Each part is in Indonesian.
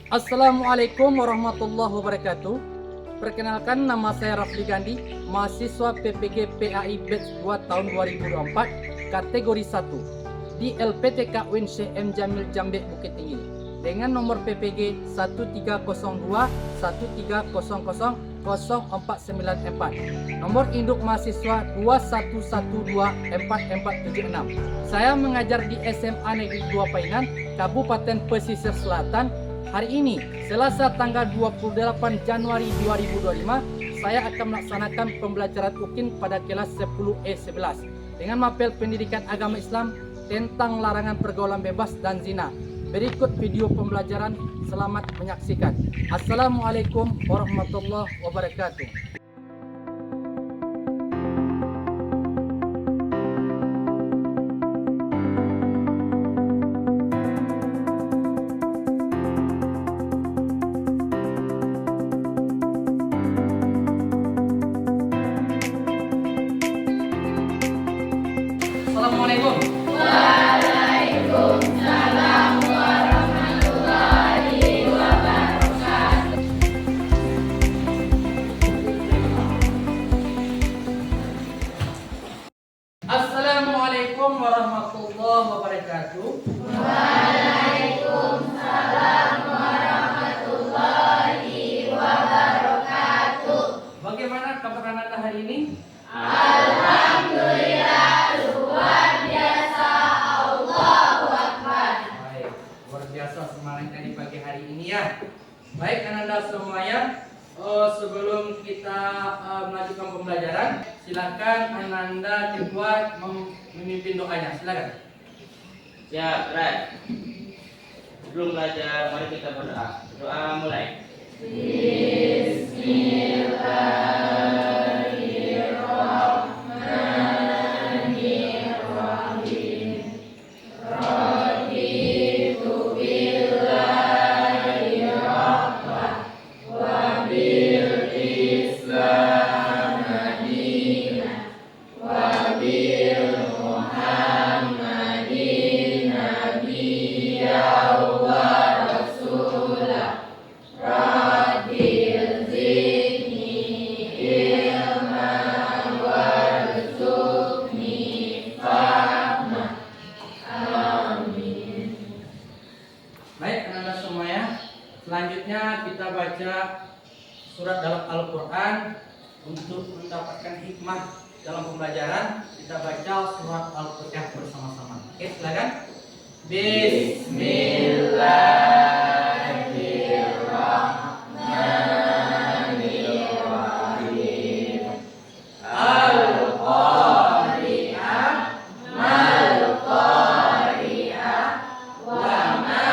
Assalamualaikum warahmatullahi wabarakatuh. Perkenalkan, nama saya Rafli Gandhi, mahasiswa PPG PAI Batch 2 tahun 2024, kategori 1 di LPTK UIN Syekh M. Jamil Jambe Bukit Tinggi dengan nomor PPG 1302 1300 0494, nomor induk mahasiswa 21124476. Saya mengajar di SMA Negeri 2 Painan, Kabupaten Pesisir Selatan. Hari ini, Selasa tanggal 28 Januari 2025, saya akan melaksanakan pembelajaran UKIN pada kelas 10E11 dengan mapel pendidikan agama Islam tentang larangan pergaulan bebas dan zina. Berikut video pembelajaran, selamat menyaksikan. Assalamualaikum warahmatullahi wabarakatuh. Assalamualaikum. Waalaikumsalam warahmatullahi wabarakatuh. Assalamualaikum warahmatullahi wabarakatuh. Waalaikumsalam warahmatullahi wabarakatuh. Bagaimana kabar Anda hari ini? Alhamdulillah, luar biasa, Allahu Akbar. Baik, luar biasa semangatnya di pagi hari ini ya. Baik Anda semuanya, sebelum kita melanjutkan pembelajaran, silakan Anda kedua memimpin doanya. Silakan. Ya, Red. Sebelum belajar, mari kita berdoa. Doa mulai. Bismillahirrahmanirrahim. Raditu billahi rabbah wa bil Islam madinah wa bil Muhammadin nabiyya wa rasulah. Radil zidni ilman warzuqni fahma. Amin. Baik Anda semuanya, selanjutnya kita baca surat dalam Al-Quran. Untuk mendapatkan hikmah dalam pembelajaran, kita baca surat Al-Quran bersama-sama. Oke, silakan. Bismillahirrahmanirrahim. Al-Qari'ah, mal-Qari'ah, wa ma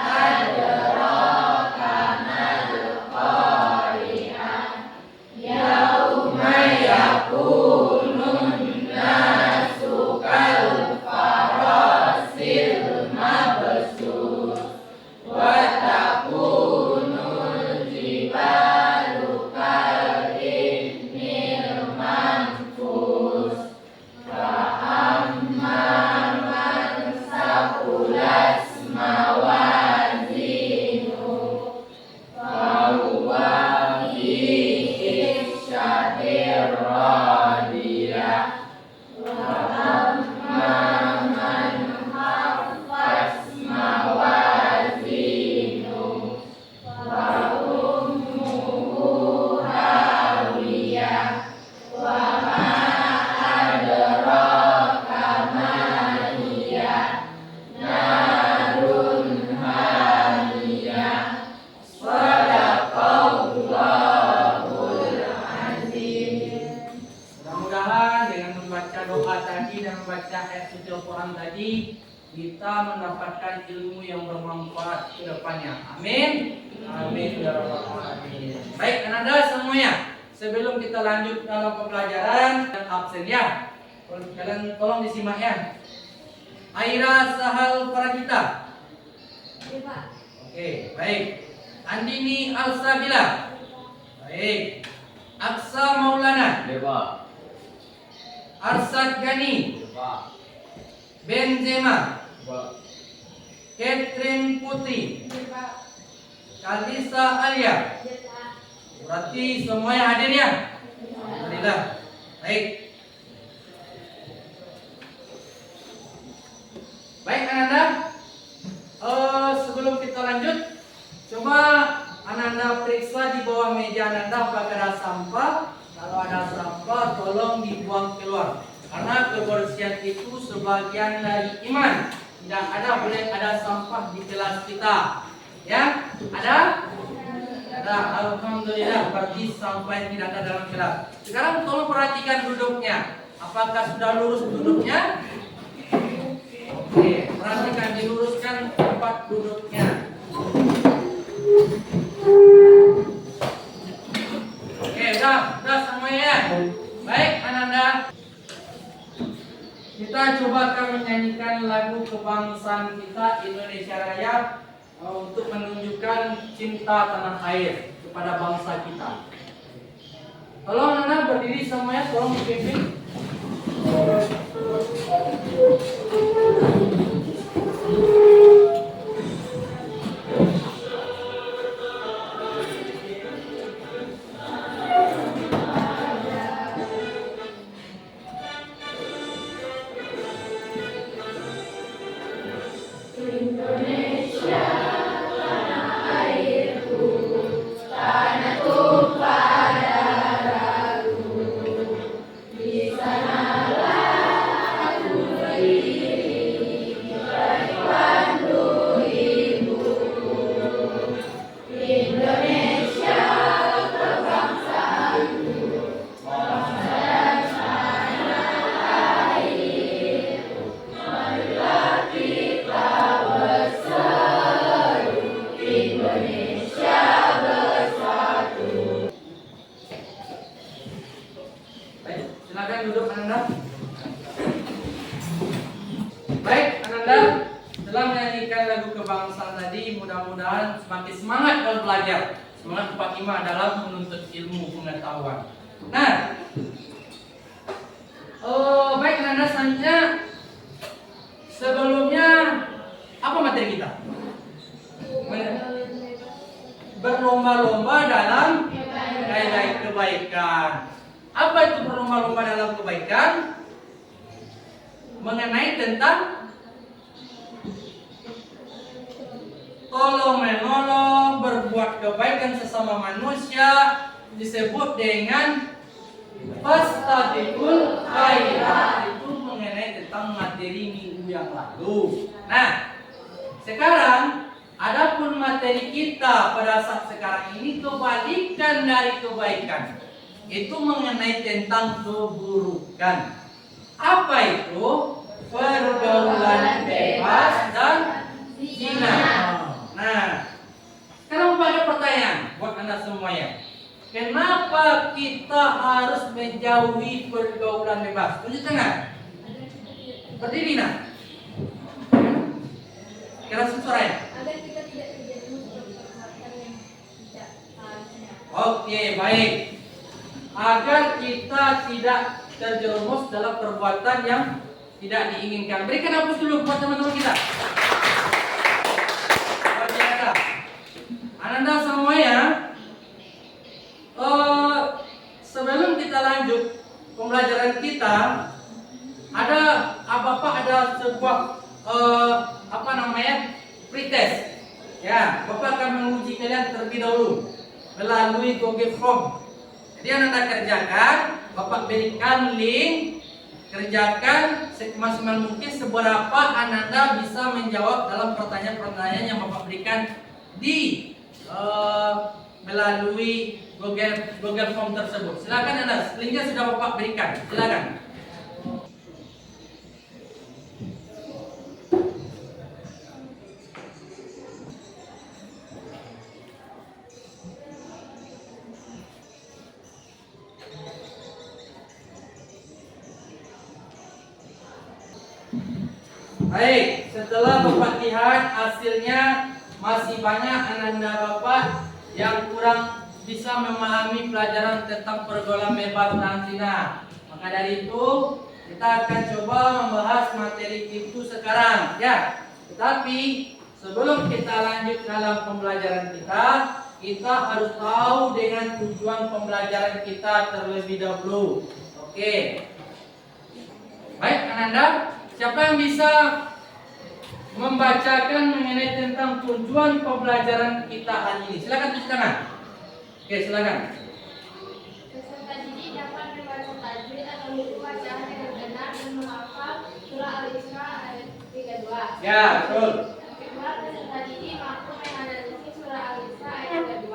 adraka mal-Qari'ah. Yauma yakunun nasu kal farasil mabsus wa takunul jibalu kal ihnil manfus. Fa amma man saqulat mawazinu fa huwa fi isyatir radiyah. Wa amma man khaffat mawazinu fa ummuhu hawiyah. Wa ma adraka ma hiya. Narun hamiyah. Sadaqallahul azim. Mudah-mudahan dengan membaca doa tadi dan membaca ayat suci Al-Quran tadi, kita mendapatkan ilmu yang bermanfaat ke depannya. Amin. Amin ya rabbal alamin. Baik Anda semuanya, sebelum kita lanjut dalam pembelajaran dan absen ya, kalian tolong disimak ya. Aira Sahal Paragita. Oke, baik. Andini Al-Sabila. Baik. Aksa Maulana. Dewa. Arsad Gani. Dewa. Benzema. Dewa. Catherine Putri, Kalisa Alia. Berarti semuanya hadir ya? Alhamdulillah. Baik. Baik Ananda. Sebelum kita lanjut, coba Ananda periksa di bawah meja Ananda apakah ada sampah. Kalau ada sampah, tolong dibuang keluar. Karena kebersihan itu sebagian dari iman. Tidak ada boleh ada sampah di kelas kita. Ya, ada? Ada. Alhamdulillah. Berarti sampah tidak ada dalam kelas. Sekarang tolong perhatikan duduknya. Apakah sudah lurus duduknya? Oke, perhatikan diluruskan tempat duduknya. Oke, udah semuanya ya. Baik, Ananda. Kita coba akan menyanyikan lagu kebangsaan kita Indonesia Raya untuk menunjukkan cinta tanah air kepada bangsa kita. Tolong Ananda berdiri semuanya, tolong dipimpin. Silakan duduk Ananda. Baik Ananda, setelah menyanyikan lagu kebangsaan tadi, mudah-mudahan semakin semangat dalam belajar, semangat Pak Ima dalam menuntut ilmu pengetahuan. Nah, baik Ananda, selanjutnya sebelumnya apa materi kita? Berlomba-lomba dalam kebaikan. Apa itu berlomba-lomba dalam kebaikan? Mengenai tentang tolong menolong, berbuat kebaikan sesama manusia, disebut dengan fastabiqul khairat. Itu mengenai tentang materi minggu yang lalu. Nah, sekarang adapun materi kita pada saat sekarang ini kebalikan dari kebaikan. Itu mengenai tentang keburukan. Apa itu? Pergaulan bebas dan zina. Nah, sekarang pada pertanyaan buat Anda semuanya. Kenapa kita harus menjauhi pergaulan bebas? Tunjuk tangan. Berdiri nah. Keras suaranya. Agar kita tidak terjerumus dalam perbuatan yang tidak seharusnya. Oke, baik. Agar kita tidak terjerumus dalam perbuatan yang tidak diinginkan. Berikan hapus dulu buat teman-teman kita. Baca. Ananda semuanya, sebelum kita lanjut pembelajaran kita, Bapak ada sebuah pretest. Ya, Bapak akan menguji kalian terlebih dahulu melalui Google Form. Jadi Anda kerjakan, Bapak berikan link, kerjakan semaksimal mungkin seberapa Anda bisa menjawab dalam pertanyaan-pertanyaan yang Bapak berikan di melalui Google Form tersebut. Silakan Anda, linknya sudah Bapak berikan. Silakan. Baik, setelah Bapak lihat hasilnya masih banyak Ananda Bapak yang kurang bisa memahami pelajaran tentang pergaulan bebas dan zina. Maka dari itu kita akan coba membahas materi itu sekarang, ya. Tetapi sebelum kita lanjut dalam pembelajaran kita harus tahu dengan tujuan pembelajaran kita terlebih dahulu. Oke. Baik, Ananda, siapa yang bisa membacakan mengenai tentang tujuan pembelajaran kita hari ini? Silakan tulis tangan. Oke, silakan. Peserta didik dapat membaca tajwid atau buku bacaan dengan benar dan menghafal surah Al-Isra ayat 32. Ya, betul. Yang kedua, peserta didik mampu menganalisis surah Al-Isra ayat 32.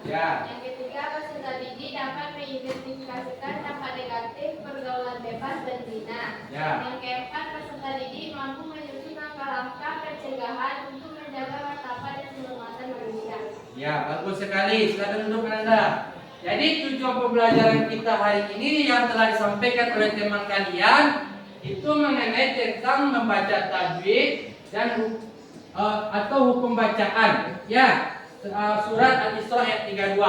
Ya. Yang ketiga, peserta didik dapat mengidentifikasikan dampak negatif pergaulan bebas dan zina. Ya. Yang keempat, peserta didik mampu menyusun langkah-langkah pencegahan untuk menjaga martabat dan keselamatan manusia. Ya, bagus sekali. Silakan duduk, Ananda. Jadi tujuan pembelajaran kita hari ini yang telah disampaikan oleh teman kalian itu mengenai tentang membaca tajwid dan atau hukum bacaan. Ya, surat Al-Isra ayat 32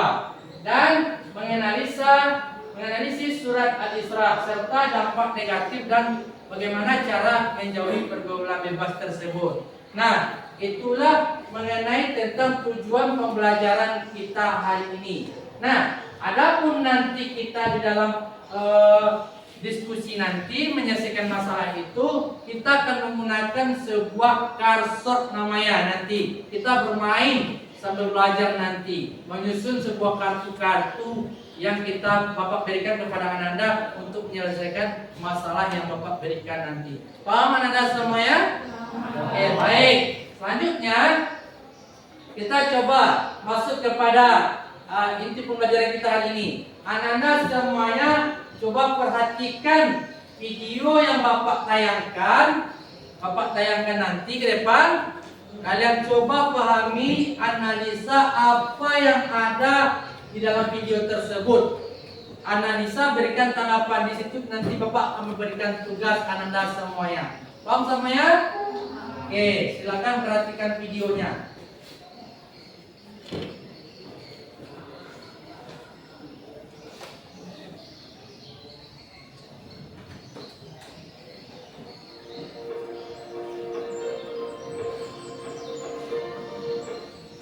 dan menganalisis surat Al-Isra serta dampak negatif dan bagaimana cara menjauhi pergaulan bebas tersebut. Nah, itulah mengenai tentang tujuan pembelajaran kita hari ini. Nah, adapun nanti kita di dalam diskusi nanti menyelesaikan masalah itu, kita akan menggunakan sebuah karsor namanya nanti. Kita bermain sambil belajar nanti, menyusun sebuah kartu-kartu yang Bapak berikan kepada Ananda untuk menyelesaikan masalah yang Bapak berikan nanti. Paham Ananda semuanya? Oke, baik. Selanjutnya kita coba masuk kepada inti pembelajaran kita hari ini. Ananda semuanya coba perhatikan video yang Bapak tayangkan nanti ke depan. Kalian coba pahami, analisa apa yang ada di dalam video tersebut. Analisa, berikan tanggapan di situ. Nanti Bapak akan memberikan tugas Ananda semuanya. Paham semuanya? Oke, silakan perhatikan videonya.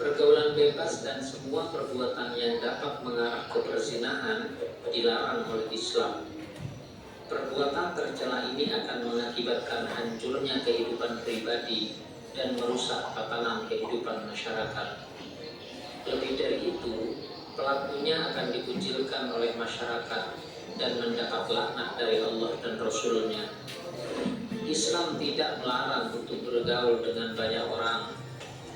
Pergaulan bebas dan semua perbuatan yang dapat mengarah ke perzinahan dilarang oleh Islam. Perbuatan tercela ini akan mengakibatkan hancurnya kehidupan pribadi dan merusak tatanan kehidupan masyarakat. Lebih dari itu, pelakunya akan dikucilkan oleh masyarakat dan mendapat laknat dari Allah dan Rasul-Nya. Islam tidak melarang untuk bergaul dengan banyak orang,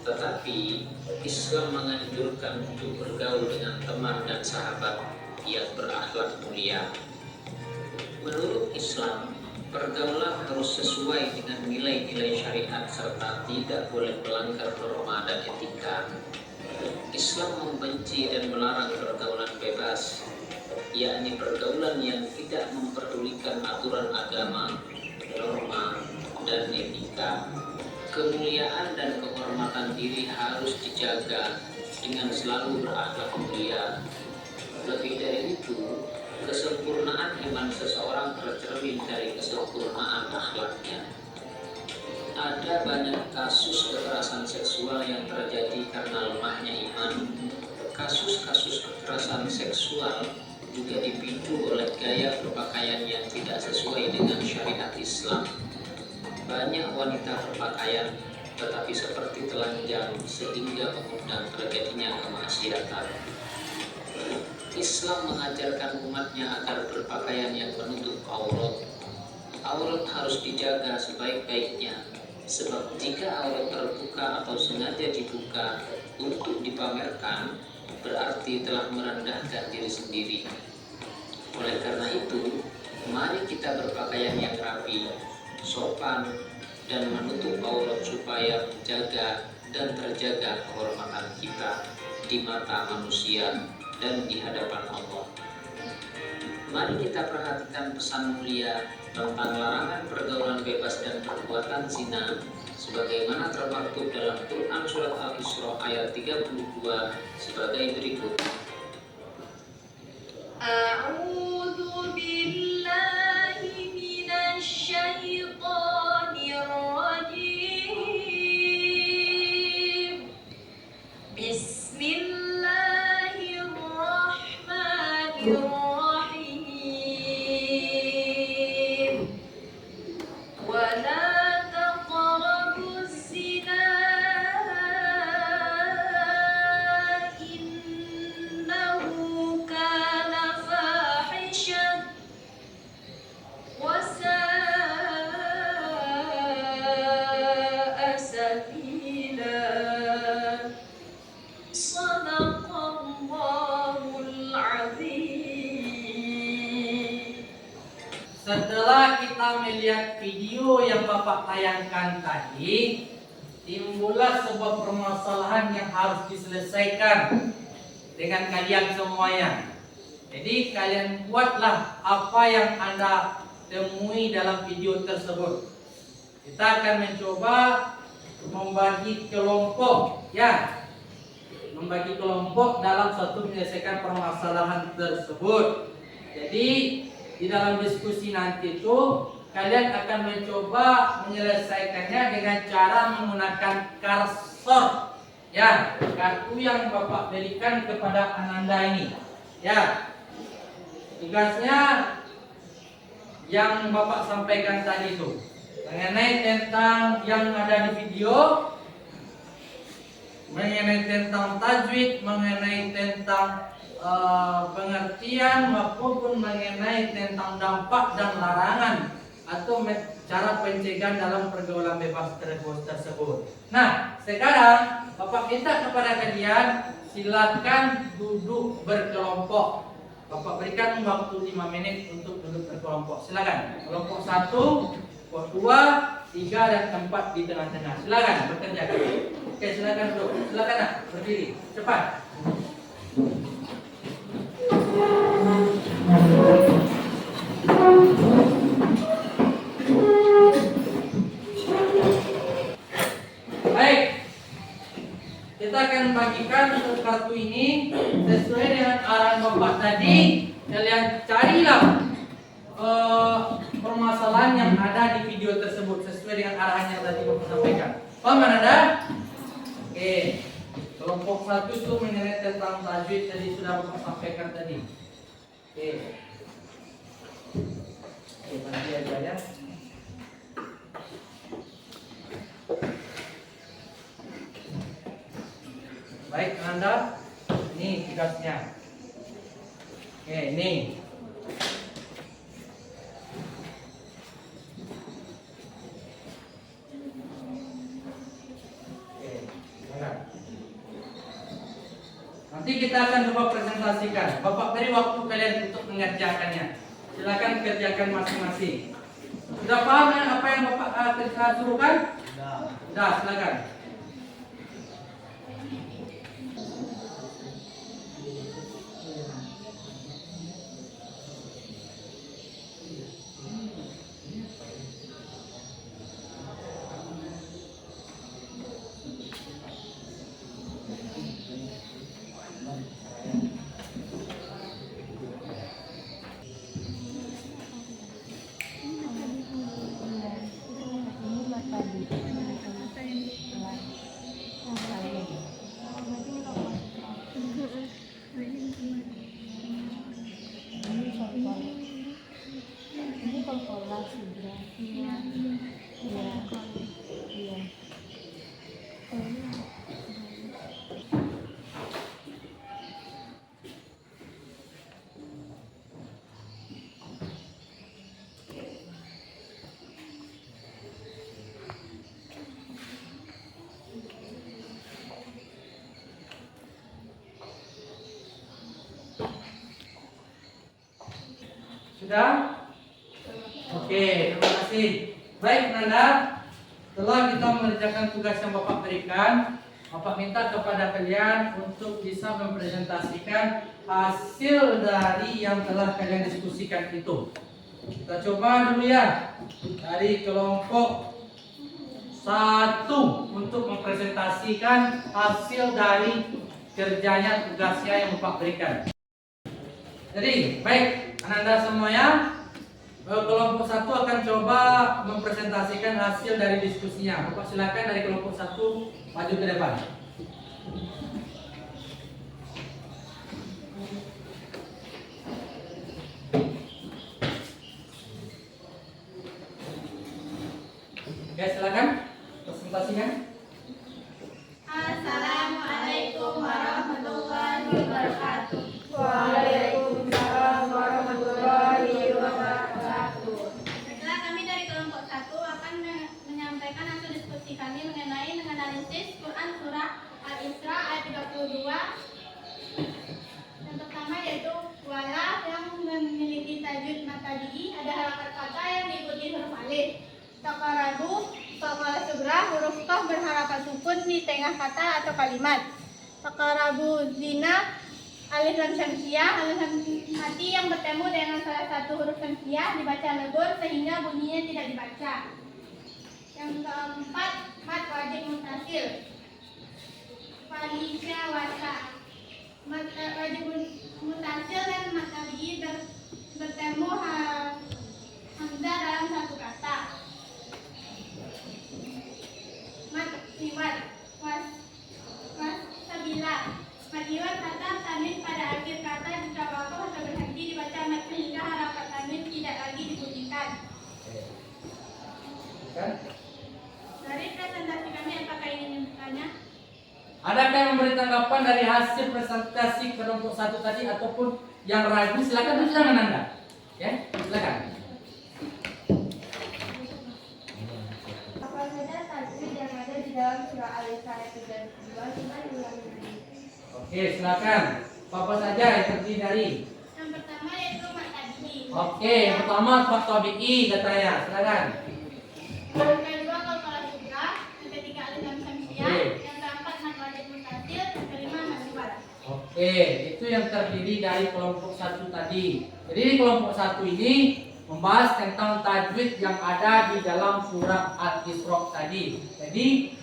tetapi Islam menganjurkan untuk bergaul dengan teman dan sahabat yang berakhlak mulia. Menurut Islam, pergaulan harus sesuai dengan nilai-nilai syariat serta tidak boleh melanggar norma dan etika. Islam membenci dan melarang pergaulan bebas, yakni pergaulan yang tidak memperdulikan aturan agama, norma, dan etika. Kemuliaan dan kehormatan diri harus dijaga dengan selalu berakhlak mulia. Lebih dari itu, kesempurnaan iman seseorang tercermin dari kesempurnaan akhlaknya. Ada banyak kasus kekerasan seksual yang terjadi karena lemahnya iman. Kasus-kasus kekerasan seksual juga dipicu oleh gaya berpakaian yang tidak sesuai dengan syariat Islam. Banyak wanita berpakaian tetapi seperti telanjang sehingga mengundang terjadinya kemaksiatan. Islam mengajarkan umatnya agar berpakaian yang menutup aurat. Aurat harus dijaga sebaik-baiknya, sebab jika aurat terbuka atau sengaja dibuka untuk dipamerkan, berarti telah merendahkan diri sendiri. Oleh karena itu, mari kita berpakaian yang rapi, sopan, dan menutup aurat supaya menjaga dan terjaga kehormatan kita di mata manusia dan di hadapan Allah. Mari kita perhatikan pesan mulia tentang larangan pergaulan bebas dan perbuatan zina sebagaimana termaktub dalam Quran surat Al-Isra ayat 32 sebagai berikut. A'udzu billahi minasy syaithanir rajim. setelah melihat video yang Bapak tayangkan tadi, timbullah sebuah permasalahan yang harus diselesaikan dengan kalian semuanya. Jadi kalian buatlah apa yang Anda temui dalam video tersebut. Kita akan mencoba membagi kelompok, ya, membagi kelompok dalam satu menyelesaikan permasalahan tersebut. Jadi di dalam diskusi nanti itu kalian akan mencoba menyelesaikannya dengan cara menggunakan kursor, ya, kartu yang Bapak berikan kepada Ananda ini, ya. Tugasnya yang Bapak sampaikan tadi itu mengenai tentang yang ada di video, mengenai tentang tajwid, mengenai tentang pengertian maupun mengenai tentang dampak dan larangan atau cara pencegahan dalam pergaulan bebas tersebut. Nah, sekarang Bapak minta kepada kalian silakan duduk berkelompok. Bapak berikan waktu 5 menit untuk duduk berkelompok. Silakan. Kelompok 1, kelompok 2, 3 dan 4 di tengah-tengah. Silakan bekerja. Oke, silakan duduk. Silakan nak berdiri. Cepat. Baik, kita akan bagikan kartu ini sesuai dengan arahan Bapak tadi. Kalian carilah permasalahan yang ada di video tersebut sesuai dengan arahan yang tadi Bapak sampaikan. Paham Anda? Oke. Kelompok 1 itu mengenai tentang tajwid tadi sudah Bapak sampaikan tadi. Oke. Oke, nanti aja ya. Baik, Anda, ini tugasnya. Oke, ini. Oke, silakan. Nanti kita akan coba presentasikan. Bapak beri waktu kalian untuk mengerjakannya. Silakan kerjakan masing-masing. Sudah paham dengan apa yang Bapak suruhkan? Sudah, silakan. Ini kalkulasi berarti ya. Iya. Iya. Sudah? Oke, terima kasih. Baik, Nanda. Setelah kita mengerjakan tugas yang Bapak berikan, Bapak minta kepada kalian untuk bisa mempresentasikan hasil dari yang telah kalian diskusikan itu. Kita coba dulu ya. Dari kelompok 1 untuk mempresentasikan hasil dari kerjanya tugasnya yang Bapak berikan. Jadi, baik, Anda semuanya, kelompok 1 akan coba mempresentasikan hasil dari diskusinya. Bapak silakan dari kelompok 1 maju ke depan. Oke, silakan presentasinya. Assalamualaikum warahmatullahi wabarakatuh. Waalaikumsalam warahmatullahi wabarakatuh. Baiklah, kami dari kelompok 1 akan menyampaikan hasil diskusi kami mengenai menganalisis Quran Surah Al-Isra ayat 30 kata atau kalimat. Taqrabu zina, alif lam syamsiah, alif lam hati yang bertemu dengan salah satu huruf syamsiah dibaca lebur sehingga bunyinya tidak dibaca. Yang keempat, mat wajib mutasil. Falisya wasa. Mat wajib mutasil dan mat tabi'i bertemu hamzah dalam satu kata. Mat liwat sabila. Mat liwat kata tanwin pada akhir kata jika wakoh atau berhenti dibaca mat sehingga harakat tanwin tidak lagi dibunyikan. Kan? Dari presentasi kami, apakah ingin bertanya? Adakah yang memberi tanggapan dari hasil presentasi kelompok 1 tadi ataupun yang ragu? Silakan tulis tangan Anda. Ya, silakan. Apa saja tajwid yang ada di dalam surah Al-Isra ayat 32? Coba diulangi lagi. Oke, silakan. Apa saja yang terdiri dari? Yang pertama yaitu mat tabi'i. Oke, yang pertama mat tabi'i katanya. Silakan. Yang kedua qalqalah sutra, yang ketiga alif lam syamsiah, Oke. yang keempat mat wajib mutasil, yang kelima mat liwat. Oke, itu yang terdiri dari kelompok 1 tadi. Jadi di kelompok 1 ini membahas tentang tajwid yang ada di dalam surat Al-Isra tadi. Jadi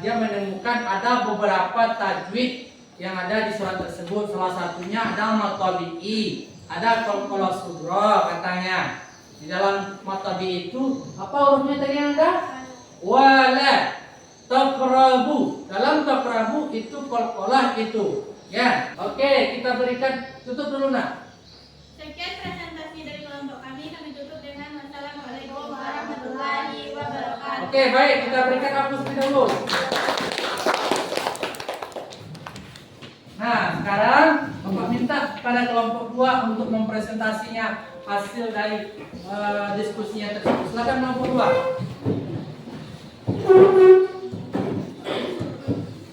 dia menemukan ada beberapa tajwid yang ada di surat tersebut. Salah satunya ada mat tabi'i, ada qalqalah sughra katanya. Di dalam mat tabi'i itu apa hurufnya tadi yang ada? Wala taqrabu. Dalam taqrabu itu qalqalah itu. Ya, oke, kita berikan tutup dulu nak. Sekian presentasi dari kelompok kami tutup dengan wassalamualaikum warahmatullahi wabarakatuh. Oke, baik, kita berikan hapus dulu. Nah, sekarang Bapak minta pada kelompok 2 untuk mempresentasinya hasil dari diskusinya tersebut. Silakan kelompok 2.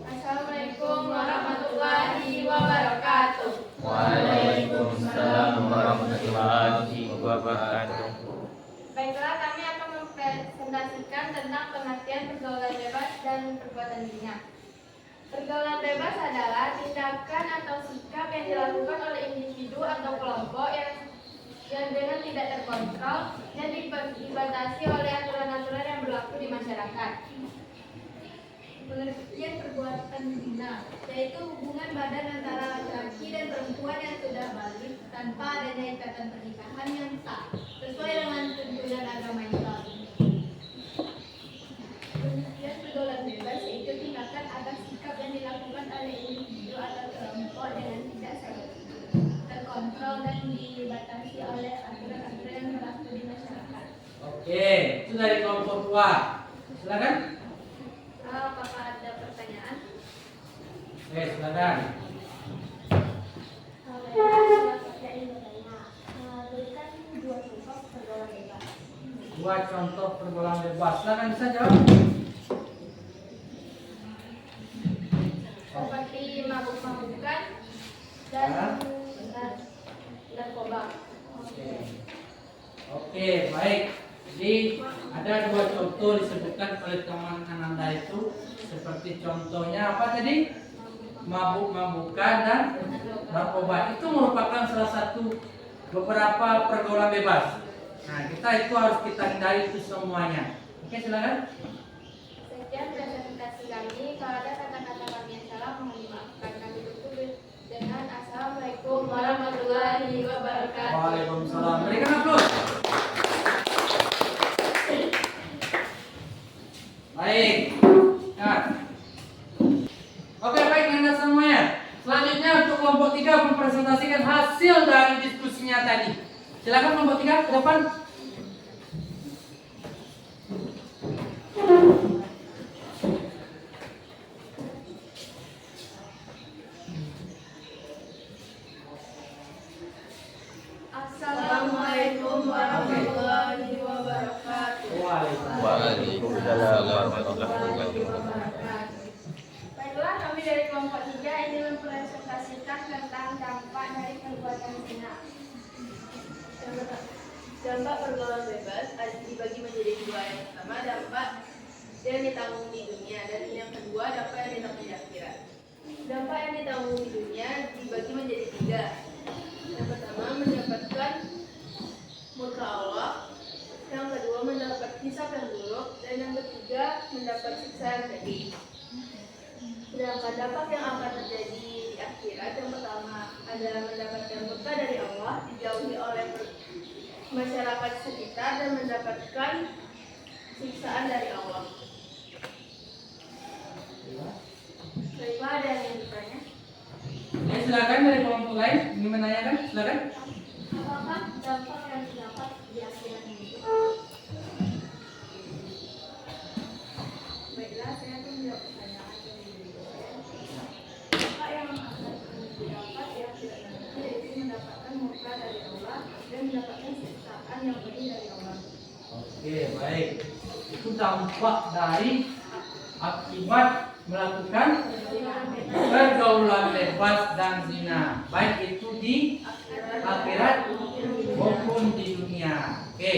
Assalamualaikum warahmatullahi wabarakatuh. Waalaikumsalam warahmatullahi wabarakatuh. Baiklah, kami akan mempresentasikan tentang pengertian pergaulan bebas dan perbuatan zina. Pergaulan bebas adalah tindakan atau sikap yang dilakukan oleh individu atau kelompok yang dengan tidak terkontrol dan dibatasi oleh aturan-aturan yang berlaku di masyarakat. Pengertian perbuatan zina yaitu hubungan badan antara laki-laki dan perempuan yang sudah balik tanpa adanya ikatan pernikahan yang sah sesuai dengan tuntunan agama Islam. Pengertian pergaulan bebas yaitu tindakan atau sikap yang dilakukan oleh individu atau kelompok dengan tidak terkontrol dan dibatasi oleh aturan-aturan yang berlaku di masyarakat. Oke, itu dari kelompok 2. Silakan. Apakah ada pertanyaan? Oke, silakan. Berikan 2 contoh pergaulan bebas. 2 contoh pergaulan bebas. Silakan bisa jawab. Seperti mabuk-mabukan dan narkoba. Oke, baik. Jadi ada 2 contoh disebutkan oleh teman Ananda itu. Seperti contohnya apa tadi? Mabuk-mabukan dan narkoba. Itu merupakan salah satu beberapa pergaulan bebas. Nah, kita itu harus kita hindari itu semuanya. Oke, silakan. Sekian presentasi kami. Kalau ada kata-kata kami yang salah, mohon dimaafkan. Kami tutup dengan Assalamualaikum warahmatullahi wabarakatuh. Waalaikumsalam. Berikan aplaus. Baik. Nah. Oke, baik Anda semuanya. Selanjutnya untuk kelompok 3 mempresentasikan hasil dari diskusinya tadi. Silakan kelompok 3 ke depan. Assalamualaikum warahmatullahi wabarakatuh. Waalaikumsalam warahmatullahi wabarakatuh. Baiklah, kami dari kelompok 3 ini mempresentasikan tentang dampak dari perbuatan zina. Dampak pergaulan bebas dibagi menjadi 2. Yang pertama, dampak yang ditanggung di dunia, dan yang kedua dampak yang ditanggung di akhirat. Dampak yang ditanggung di dunia dibagi menjadi 3. Yang pertama mendapatkan murka Allah, yang kedua mendapat hisab yang buruk, dan yang ketiga mendapat siksa yang pedih. Sedangkan dampak yang akan terjadi di akhirat, yang pertama adalah mendapatkan murka dari Allah, dijauhi oleh masyarakat sekitar, dan mendapatkan siksaan dari Allah. Baiklah, ada yang bertanya? Ya, silakan dari kelompok lain ingin menanyakan, silakan. Apakah dampak yang didapat di akhirat ini? Baiklah, saya akan menjawab pertanyaan dari diri saya. Dampak yang akan didapat di akhirat nanti yaitu mendapatkan murka dari Allah dan mendapatkan siksaan yang pedih dari Allah. Oke, baik. Itu dampak dari akibat melakukan pergaulan bebas dan zina, baik itu di akhirat maupun di dunia. Oke.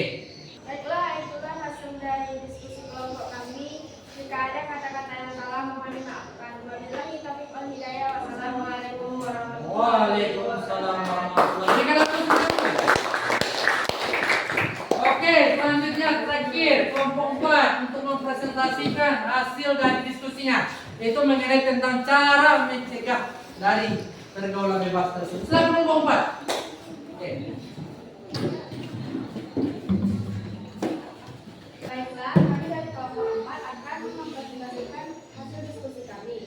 Baiklah, itulah hasil dari diskusi kelompok kami. Jika ada kata-kata yang salah, mohon dimaafkan. Wabillahi taufiq wal hidayah. Wassalamualaikum warahmatullahi wabarakatuh. Waalaikumsalam warahmatullahi wabarakatuh. Oke, selanjutnya terakhir kelompok 4 untuk mempresentasikan hasil dari diskusinya, yaitu mengenai tentang cara mencegah dari pergaulan bebas tersebut. Silakan kelompok 4. Oke. Baiklah, kami dari kelompok 4 akan mempresentasikan hasil diskusi kami.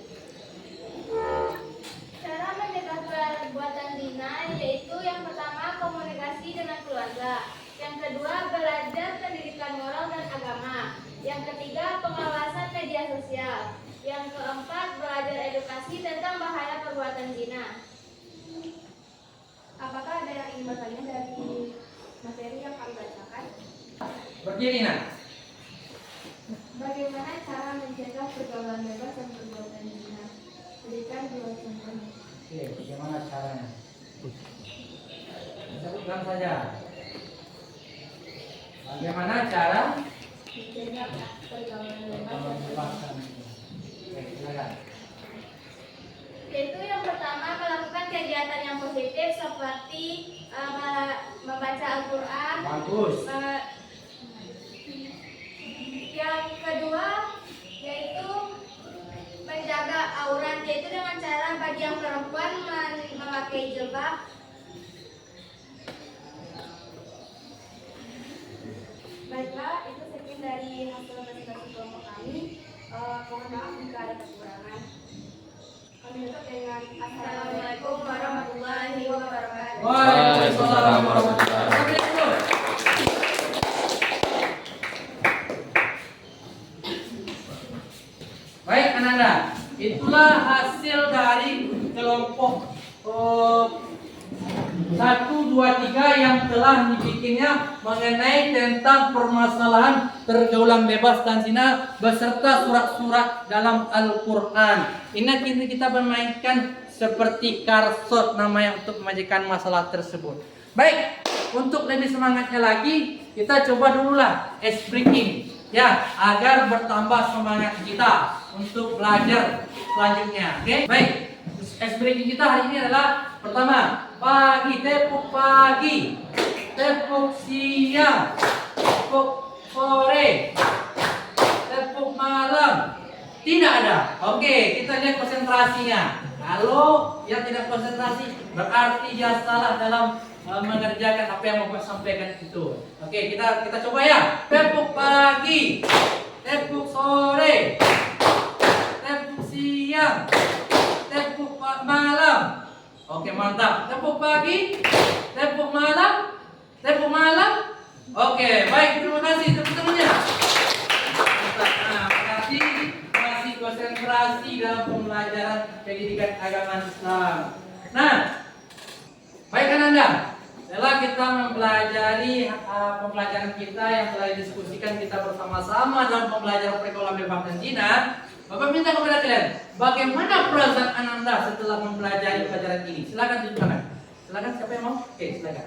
Cara mencegah perbuatan zina yaitu yang pertama komunikasi dengan keluarga, yang kedua belajar pendidikan moral dan agama, yang ketiga pengawasan media sosial, yang keempat belajar edukasi tentang bahaya perbuatan zina. Apakah ada yang ingin bertanya dari materi yang kami bacakan? Berdiri, Nak. Bagaimana cara mencegah pergaulan bebas dan perbuatan zina? Berikan 2 contoh. Oke, bagaimana caranya? Sebutkan saja. Bagaimana cara Mencegah pergaulan bebas dan pergaulan bebas? perbuatan. Oke, silakan. Yaitu yang pertama melakukan kegiatan yang positif seperti membaca Al-Quran. Bagus. Yang kedua yaitu menjaga aurat, yaitu dengan cara bagi yang perempuan memakai jilbab. Baiklah, itu sekian dari hasil presentasi kelompok kami. Mohon maaf jika ada kekurangan. Kami tutup dengan Assalamualaikum warahmatullahi wabarakatuh. Waalaikumsalam warahmatullahi wabarakatuh. Baik, Ananda, itulah hasil dari kelompok 1, 2, 3 yang telah dibikinnya mengenai tentang permasalahan pergaulan bebas dan zina beserta surat-surat dalam Al-Quran. Ini kita memainkan seperti karsot namanya untuk memajikan masalah tersebut. Baik, untuk lebih semangatnya lagi, kita coba dululah ice breaking ya, agar bertambah semangat kita untuk belajar selanjutnya. Oke, baik. Ice breaking kita hari ini adalah pertama, pagi, tepuk pagi, tepuk siang, tepuk sore, tepuk malam. Tidak ada. Oke, kita lihat konsentrasinya. Kalau yang tidak konsentrasi berarti dia salah dalam mengerjakan apa yang mau sampaikan itu. Oke, kita coba ya. Tepuk pagi, tepuk sore, tepuk siang, tepuk malam. Oke, mantap. Tepuk pagi, tepuk malam, tepuk malam. Oke, baik, terima kasih teman-temannya. Nah, berarti masih konsentrasi dalam pembelajaran pendidikan agama Islam. Nah, baik Ananda, setelah kita mempelajari pembelajaran kita yang telah didiskusikan kita bersama-sama dalam pembelajaran pergaulan bebas dan zina, Bapak minta kepada kalian, bagaimana perasaan Ananda setelah mempelajari pelajaran ini? Silakan tunjukkan. Silakan, siapa yang mau? Oke, silakan.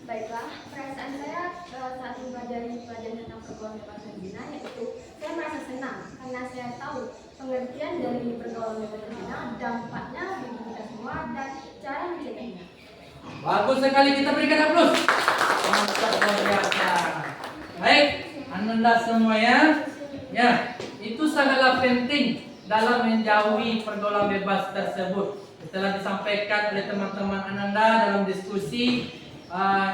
Baiklah, perasaan saya saat mempelajari pelajaran tentang pergaulan bebas berzina yaitu saya merasa senang karena saya tahu pengertian dari pergaulan bebas berzina, dampaknya bagi kita semua dan cara mencegahnya. Bagus sekali, kita berikan aplaus. Mantap, luar biasa. Baik, Ananda semuanya, ya, itu sangatlah penting dalam menjauhi pergaulan bebas tersebut. Setelah disampaikan oleh teman-teman Ananda dalam diskusi,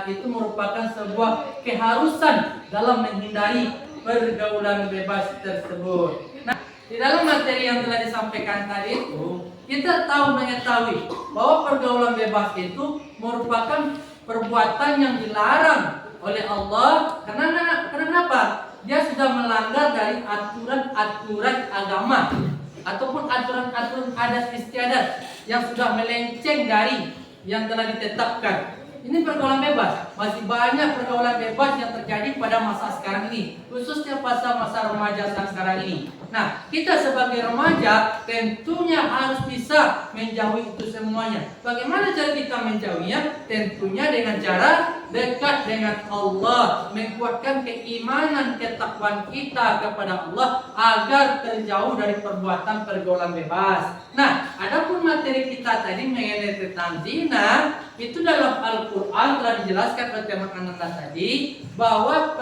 itu merupakan sebuah keharusan dalam menghindari pergaulan bebas tersebut. Nah, di dalam materi yang telah disampaikan tadi itu, kita mengetahui bahwa pergaulan bebas itu merupakan perbuatan yang dilarang oleh Allah. Kenapa? Dia sudah melanggar dari aturan-aturan agama ataupun aturan-aturan adat istiadat yang sudah melenceng dari yang telah ditetapkan. Ini pergaulan bebas. Masih banyak pergaulan bebas yang terjadi pada masa sekarang ini, khususnya pada masa remaja sekarang ini. Nah, kita sebagai remaja tentunya harus bisa menjauhi itu semuanya. Bagaimana cara kita menjauhinya? Tentunya dengan cara dekat dengan Allah, menguatkan keimanan, ketakwaan kita kepada Allah agar terjauh dari perbuatan pergaulan bebas. Nah, adapun materi kita tadi mengenai tentang zina, itu dalam Al-Quran telah dijelaskan oleh teman Ananda tadi bahwa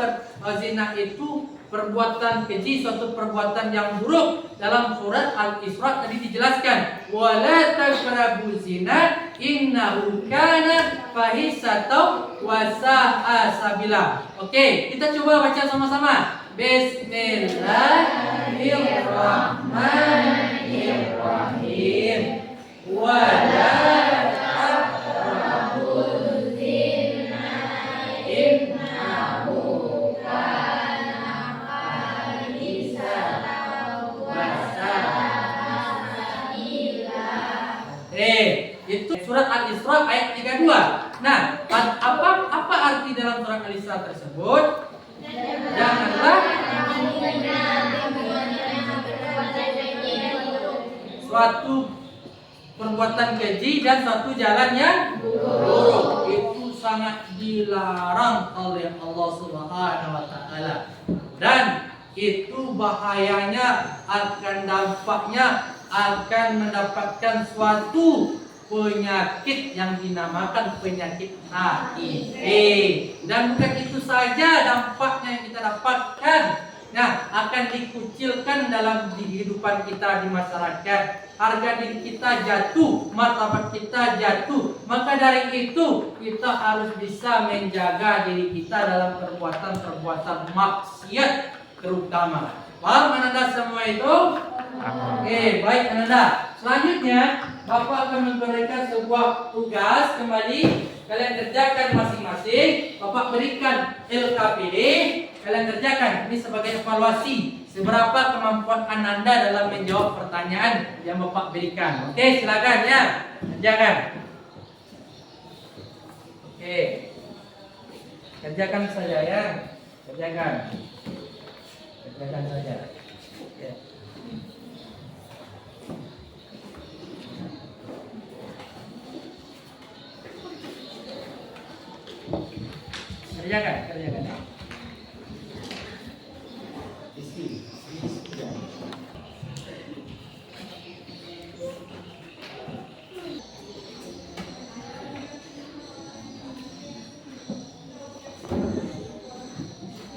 zina itu perbuatan keji, suatu perbuatan yang buruk. Dalam surat Al-Isra tadi dijelaskan, wala taqrabu zina innahu kana fahisatan wa sa'a sabila. Oke, kita coba baca sama-sama. Bismillahirrahmanirrahim. Wala itu surat Al-Isra ayat 32. Nah, apa arti dalam surat Al-Isra tersebut? Janganlah suatu perbuatan keji dan suatu jalan yang buruk. Itu sangat dilarang oleh Allah Subhanahu wa taala. Dan itu bahayanya, akan dampaknya akan mendapatkan suatu penyakit yang dinamakan penyakit HIV. Dan bukan itu saja dampaknya yang kita dapatkan. Nah, akan dikucilkan dalam kehidupan kita di masyarakat. Harga diri kita jatuh, martabat kita jatuh. Maka dari itu kita harus bisa menjaga diri kita dalam perbuatan-perbuatan maksiat terutama. Paham Ananda semua itu? Oke, baik Ananda. Selanjutnya Bapak akan memberikan sebuah tugas kembali. Kalian kerjakan masing-masing. Bapak berikan LKPD. Kalian kerjakan. Ini sebagai evaluasi seberapa kemampuan Ananda dalam menjawab pertanyaan yang Bapak berikan. Oke, silakan ya. Kerjakan. Oke. Kerjakan saja ya. Kerjakan. Kerjakan saja. Ya. Kerjakan.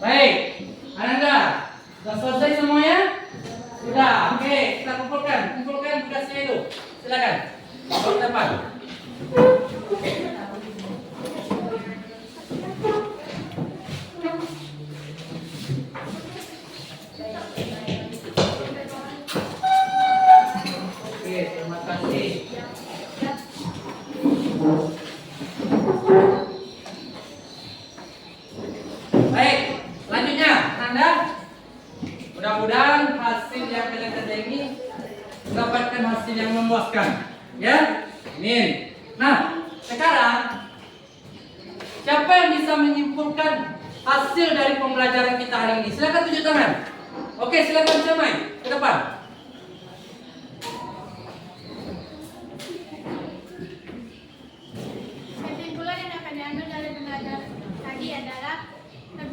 Baik, Ananda, sudah selesai semuanya? Sudah, oke, kita kumpulkan tugasnya itu. Silakan. Bawa ke depan. Oke, terima kasih. Baik, selanjutnya, Ananda, mudah-mudahan hasil yang kalian kerja ini mendapatkan hasil yang memuaskan, ya. Amin. Nah, sekarang siapa yang bisa menyimpulkan hasil dari pembelajaran kita hari ini? Silakan tunjuk tangan. Oke, silakan Jamai ke depan. Kesimpulan yang akan diambil dari pembelajaran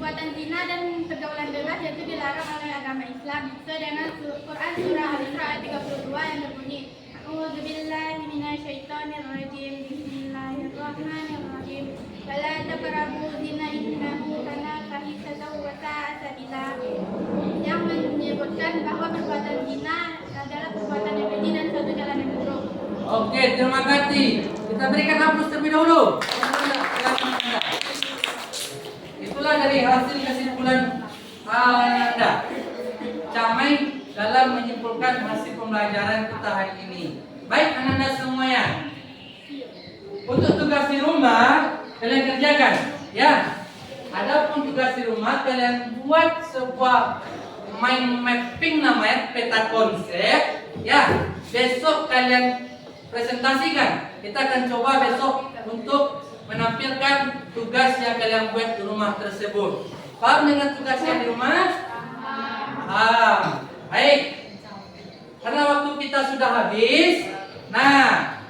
perbuatan zina dan pergaulan bebas yaitu dilarang oleh agama Islam sesuai dengan Quran surah Al-Isra ayat 32 yang berbunyi A'udzubillahi minasyaitonirrajim. Bismillahirrahmanirrahim. Wala taqrabu zina innahu kana fahishatan wa sa'a sabila. Yang menyebutkan bahwa perbuatan zina adalah perbuatan yang keji dan suatu jalan yang buruk. Oke, terima kasih. Kita berikan hapus terlebih dahulu. Itulah dari hasil kesimpulan Anda. Camai dalam menyimpulkan hasil pembelajaran kita hari ini. Baik anak-anak semuanya. Untuk tugas di rumah kalian kerjakan, ya. Adapun tugas di rumah kalian buat sebuah mind mapping namanya peta konsep, ya. Besok kalian presentasikan. Kita akan coba besok untuk menampilkan tugas yang kalian buat di rumah tersebut. Paham dengan tugas yang di rumah? Paham. Baik. Karena waktu kita sudah habis, nah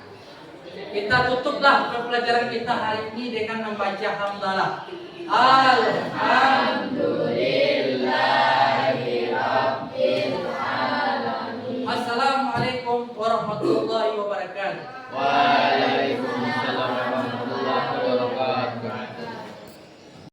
kita tutuplah pembelajaran kita hari ini dengan membaca hamdalah. Alhamdulillahirabbil alamin. Assalamualaikum warahmatullahi wabarakatuh.